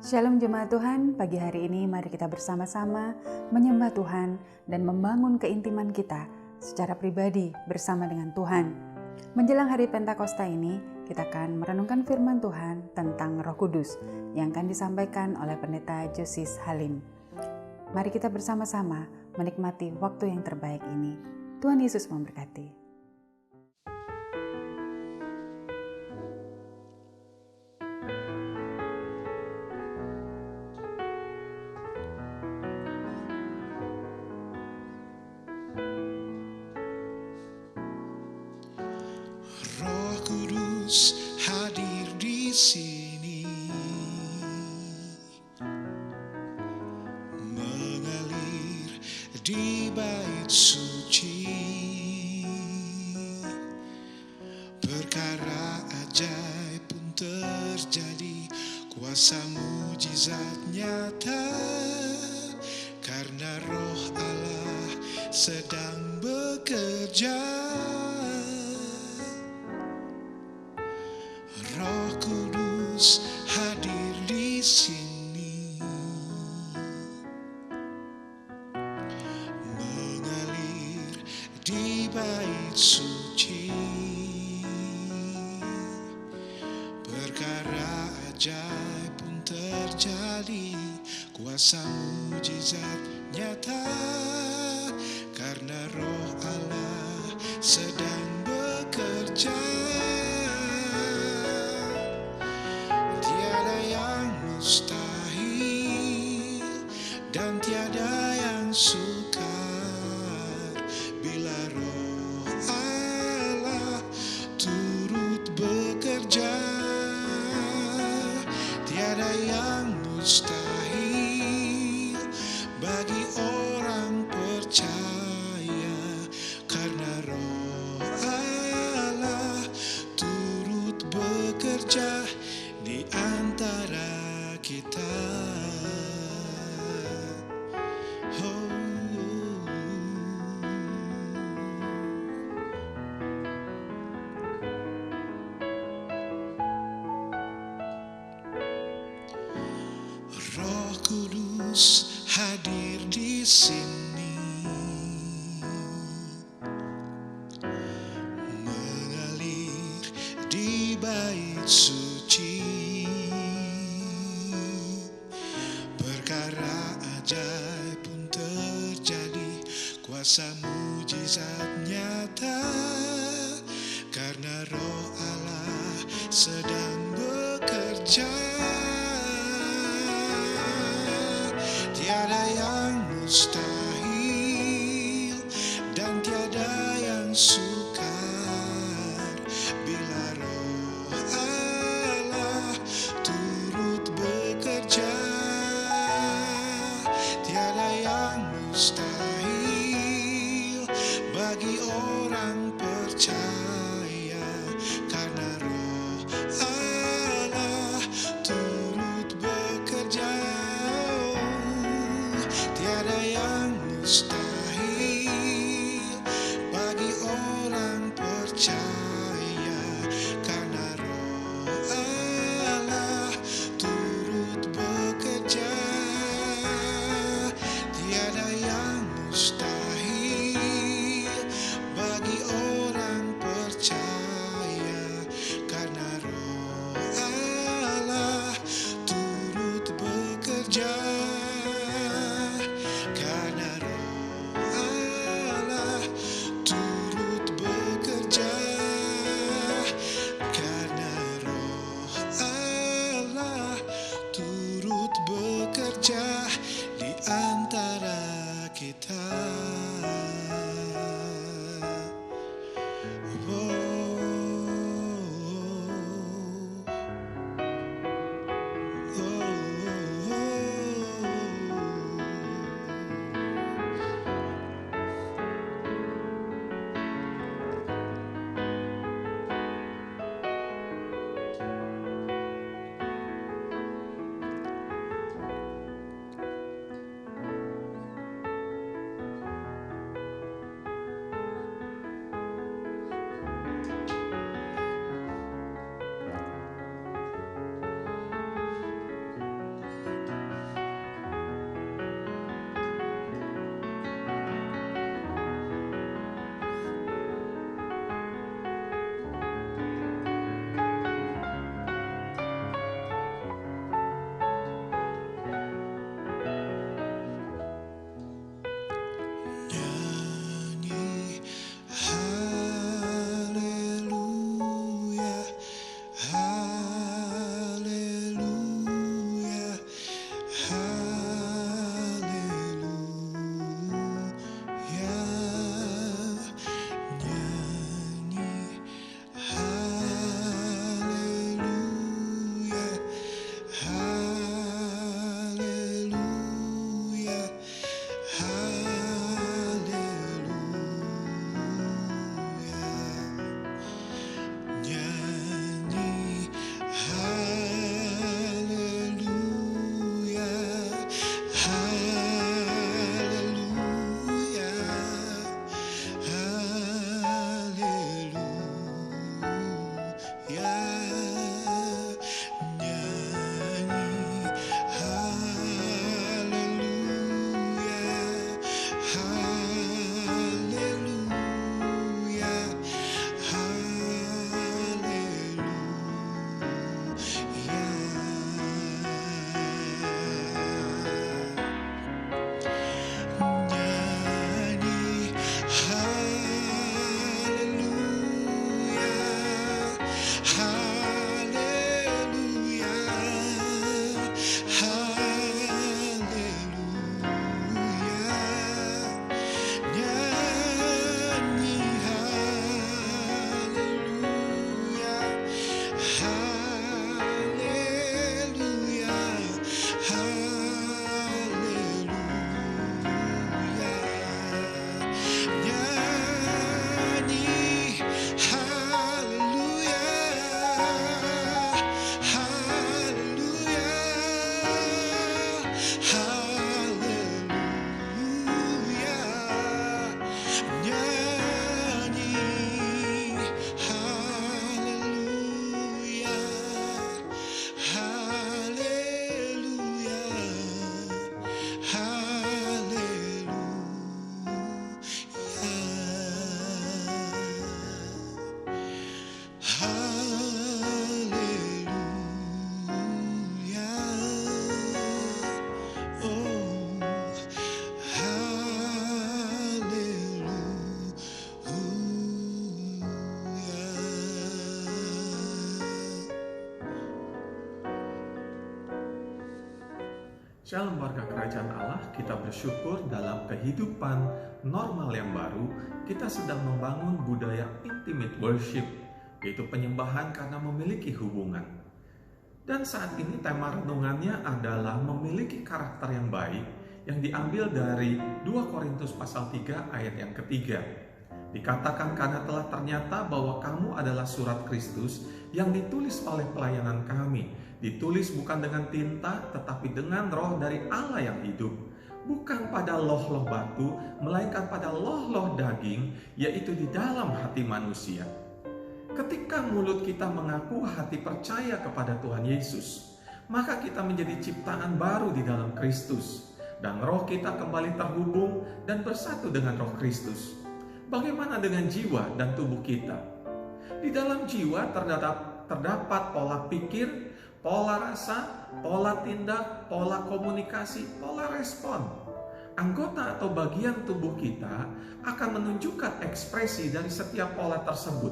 Shalom jemaat Tuhan, pagi hari ini mari kita bersama-sama menyembah Tuhan dan membangun keintiman kita secara pribadi bersama dengan Tuhan. Menjelang hari Pentakosta ini, kita akan merenungkan firman Tuhan tentang Roh Kudus yang akan disampaikan oleh Pendeta Josis Halim. Mari kita bersama-sama menikmati waktu yang terbaik ini. Tuhan Yesus memberkati. Roh Kudus hadir di sini, mengalir di bait suci. Perkara ajaib pun terjadi, kuasa mujizat nyata, karena Roh Allah sedang bekerja. Roh Kudus hadir di sini, mengalir di bait suci. Perkara ajaib pun terjadi, kuasa mujizat nyata, karena Roh Allah sedang bekerja. Mustahil dan tiada yang sukar bila Roh Allah turut bekerja. Tiada yang mustahil bagi orang percaya, karena Roh Allah turut bekerja di antara kita. Roh Kudus hadir di sini, mengalir di bait suci. Perkara ajaib pun terjadi, kuasa mujizat nyata, karena Roh Allah sedang bekerja. Tiada yang mustahil dan tiada yang sukar bila Roh Allah turut bekerja. Tiada yang mustahil bagi orang percaya, karena Roh Allah turut bekerja. Tiada yang Shalom warga kerajaan Allah, kita bersyukur dalam kehidupan normal yang baru, kita sedang membangun budaya intimate worship, yaitu penyembahan karena memiliki hubungan. Dan saat ini tema renungannya adalah memiliki karakter yang baik, yang diambil dari 2 Korintus pasal 3 ayat yang ketiga. Dikatakan karena telah ternyata bahwa kamu adalah surat Kristus yang ditulis oleh pelayanan kami, ditulis bukan dengan tinta tetapi dengan roh dari Allah yang hidup, bukan pada loh-loh batu melainkan pada loh-loh daging, yaitu di dalam hati manusia. Ketika mulut kita mengaku hati percaya kepada Tuhan Yesus, maka kita menjadi ciptaan baru di dalam Kristus, dan roh kita kembali terhubung dan bersatu dengan roh Kristus. Bagaimana dengan jiwa dan tubuh kita? Di dalam jiwa terdapat pola pikir, pola rasa, pola tindak, pola komunikasi, pola respon. Anggota atau bagian tubuh kita akan menunjukkan ekspresi dari setiap pola tersebut.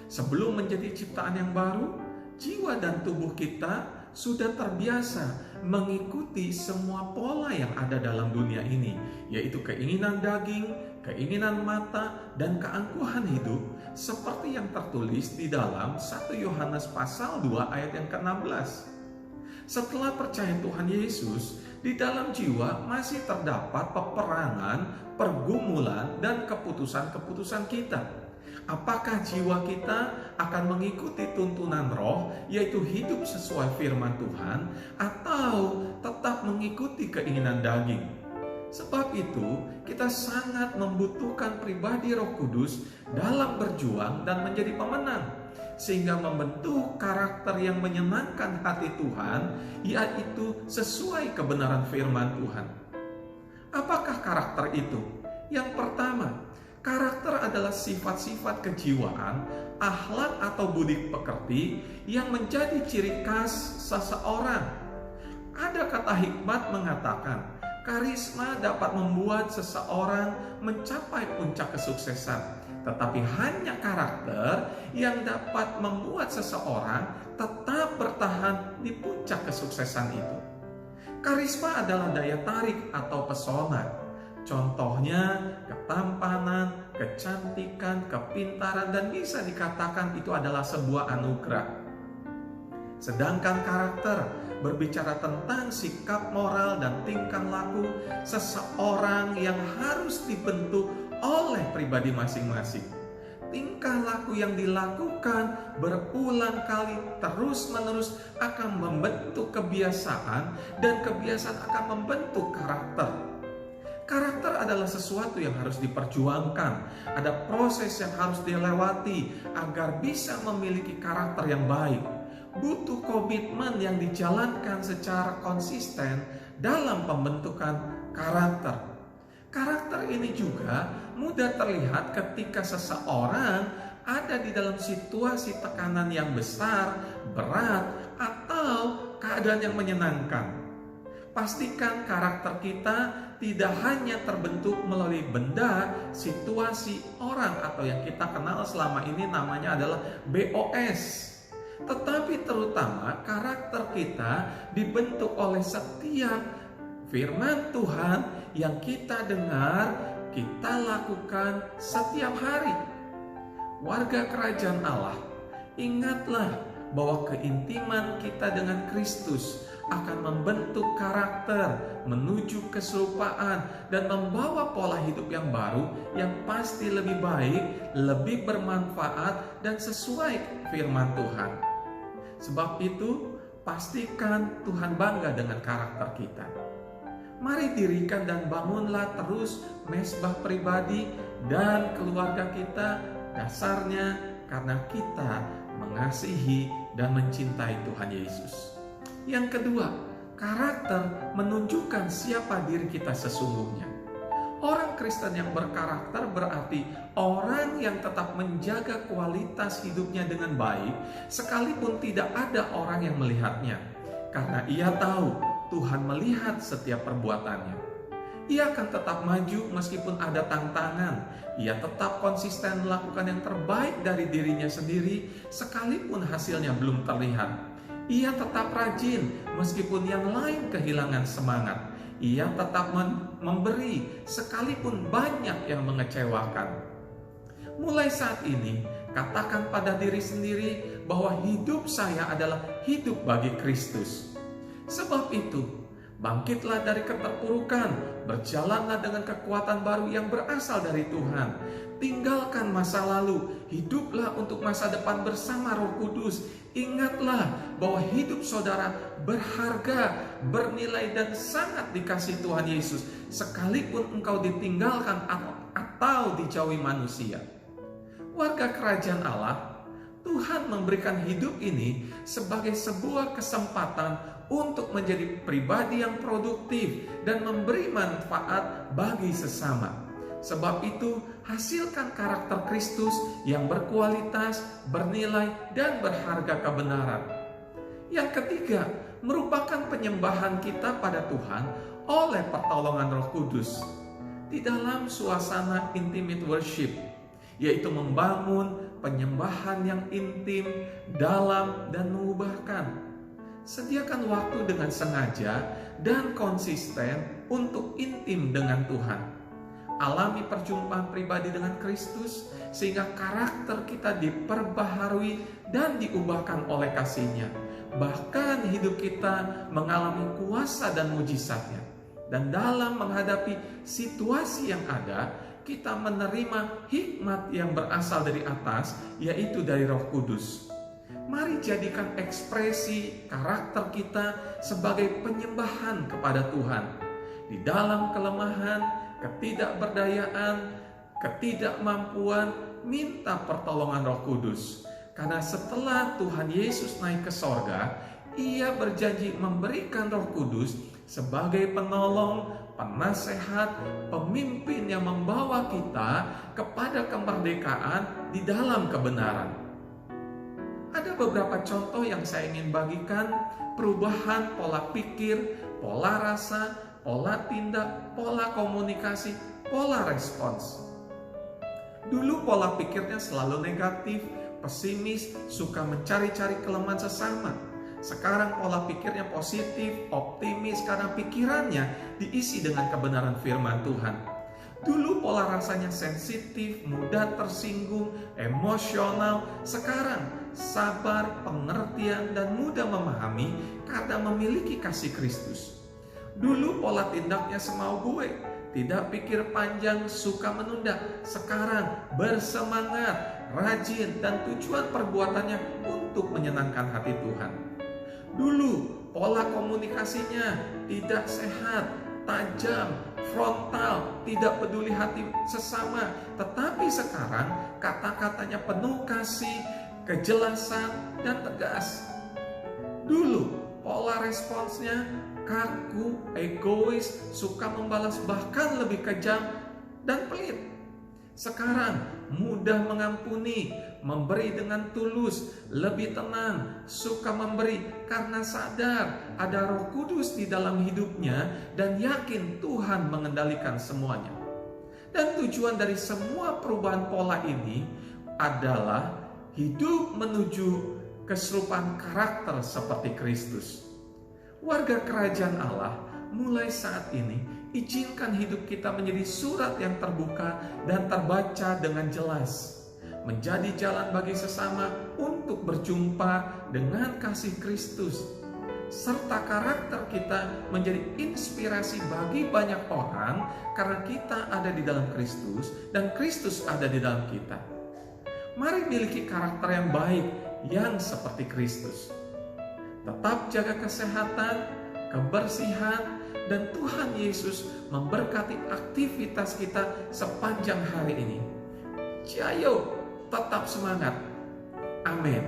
Sebelum menjadi ciptaan yang baru, jiwa dan tubuh kita sudah terbiasa mengikuti semua pola yang ada dalam dunia ini, yaitu keinginan daging, keinginan mata, dan keangkuhan hidup, seperti yang tertulis di dalam 1 Yohanes pasal 2 ayat yang ke-16. Setelah percaya Tuhan Yesus, di dalam jiwa masih terdapat peperangan, pergumulan, dan keputusan-keputusan kita. Apakah jiwa kita akan mengikuti tuntunan roh, yaitu hidup sesuai firman Tuhan, atau tetap mengikuti keinginan daging? Sebab itu, kita sangat membutuhkan pribadi Roh Kudus dalam berjuang dan menjadi pemenang, sehingga membentuk karakter yang menyenangkan hati Tuhan, yaitu sesuai kebenaran firman Tuhan. Apakah karakter itu? Yang pertama, karakter adalah sifat-sifat kejiwaan, akhlak atau budi pekerti yang menjadi ciri khas seseorang. Ada kata hikmat mengatakan, karisma dapat membuat seseorang mencapai puncak kesuksesan, tetapi hanya karakter yang dapat membuat seseorang tetap bertahan di puncak kesuksesan itu. Karisma adalah daya tarik atau pesona. Contohnya ketampanan, kecantikan, kepintaran, dan bisa dikatakan itu adalah sebuah anugerah. Sedangkan karakter berbicara tentang sikap moral dan tingkah laku seseorang yang harus dibentuk oleh pribadi masing-masing. Tingkah laku yang dilakukan berulang kali terus-menerus akan membentuk kebiasaan, dan kebiasaan akan membentuk karakter. Karakter adalah sesuatu yang harus diperjuangkan. Ada proses yang harus dilewati agar bisa memiliki karakter yang baik. Butuh komitmen yang dijalankan secara konsisten dalam pembentukan karakter. Karakter ini juga mudah terlihat ketika seseorang ada di dalam situasi tekanan yang besar, berat, atau keadaan yang menyenangkan. Pastikan karakter kita tidak hanya terbentuk melalui benda, situasi, orang, atau yang kita kenal selama ini namanya adalah BOS. Tetapi terutama karakter kita dibentuk oleh setiap firman Tuhan yang kita dengar, kita lakukan setiap hari. Warga kerajaan Allah, ingatlah bahwa keintiman kita dengan Kristus akan membentuk karakter, menuju keserupaan, dan membawa pola hidup yang baru yang pasti lebih baik, lebih bermanfaat, dan sesuai firman Tuhan. Sebab itu, pastikan Tuhan bangga dengan karakter kita. Mari dirikan dan bangunlah terus mezbah pribadi dan keluarga kita, dasarnya karena kita mengasihi dan mencintai Tuhan Yesus. Yang kedua, karakter menunjukkan siapa diri kita sesungguhnya. Orang Kristen yang berkarakter berarti orang yang tetap menjaga kualitas hidupnya dengan baik, sekalipun tidak ada orang yang melihatnya, karena ia tahu Tuhan melihat setiap perbuatannya. Ia akan tetap maju meskipun ada tantangan. Ia tetap konsisten melakukan yang terbaik dari dirinya sendiri, sekalipun hasilnya belum terlihat. Ia tetap rajin meskipun yang lain kehilangan semangat. Ia tetap memberi sekalipun banyak yang mengecewakan. Mulai saat ini, katakan pada diri sendiri bahwa hidup saya adalah hidup bagi Kristus. Sebab itu, bangkitlah dari keterpurukan, berjalanlah dengan kekuatan baru yang berasal dari Tuhan. Tinggalkan masa lalu, hiduplah untuk masa depan bersama Roh Kudus. Ingatlah bahwa hidup saudara berharga, bernilai dan sangat dikasihi Tuhan Yesus, sekalipun engkau ditinggalkan atau dijauhi manusia. Warga kerajaan Allah, Tuhan memberikan hidup ini sebagai sebuah kesempatan untuk menjadi pribadi yang produktif dan memberi manfaat bagi sesama. Sebab itu, hasilkan karakter Kristus yang berkualitas, bernilai, dan berharga kebenaran. Yang ketiga, merupakan penyembahan kita pada Tuhan oleh pertolongan Roh Kudus. Di dalam suasana intimate worship, yaitu membangun penyembahan yang intim, dalam, dan mengubahkan. Sediakan waktu dengan sengaja dan konsisten untuk intim dengan Tuhan. Alami perjumpaan pribadi dengan Kristus sehingga karakter kita diperbaharui dan diubahkan oleh kasih-Nya. Bahkan hidup kita mengalami kuasa dan mujizatnya. Dan dalam menghadapi situasi yang ada, kita menerima hikmat yang berasal dari atas, yaitu dari Roh Kudus. Mari jadikan ekspresi karakter kita sebagai penyembahan kepada Tuhan. Di dalam kelemahan, ketidakberdayaan, ketidakmampuan, minta pertolongan Roh Kudus. Karena setelah Tuhan Yesus naik ke sorga, Ia berjanji memberikan Roh Kudus sebagai penolong, penasehat, pemimpin yang membawa kita kepada kemerdekaan di dalam kebenaran. Ada beberapa contoh yang saya ingin bagikan, perubahan pola pikir, pola rasa, pola tindak, pola komunikasi, pola respons. Dulu pola pikirnya selalu negatif, pesimis, suka mencari-cari kelemahan sesama. Sekarang pola pikirnya positif, optimis karena pikirannya diisi dengan kebenaran firman Tuhan. Dulu pola rasanya sensitif, mudah tersinggung, emosional. Sekarang sabar, pengertian, dan mudah memahami karena memiliki kasih Kristus. Dulu pola tindaknya semau gue, tidak pikir panjang, suka menunda. Sekarang bersemangat, rajin, dan tujuan perbuatannya untuk menyenangkan hati Tuhan. Dulu pola komunikasinya tidak sehat, tajam, frontal, tidak peduli hati sesama. Tetapi sekarang kata-katanya penuh kasih, kejelasan, dan tegas. Dulu pola responsnya kaku, egois, suka membalas, bahkan lebih kejam dan pelit. Sekarang mudah mengampuni, memberi dengan tulus, lebih tenang, suka memberi karena sadar ada Roh Kudus di dalam hidupnya dan yakin Tuhan mengendalikan semuanya. Dan tujuan dari semua perubahan pola ini adalah hidup menuju keserupaan karakter seperti Kristus. Warga kerajaan Allah, mulai saat ini izinkan hidup kita menjadi surat yang terbuka dan terbaca dengan jelas, menjadi jalan bagi sesama untuk berjumpa dengan kasih Kristus, serta karakter kita menjadi inspirasi bagi banyak orang karena kita ada di dalam Kristus dan Kristus ada di dalam kita. Mari miliki karakter yang baik yang seperti Kristus. Tetap jaga kesehatan, kebersihan, dan Tuhan Yesus memberkati aktivitas kita sepanjang hari ini. Jayo, tetap semangat. Amin.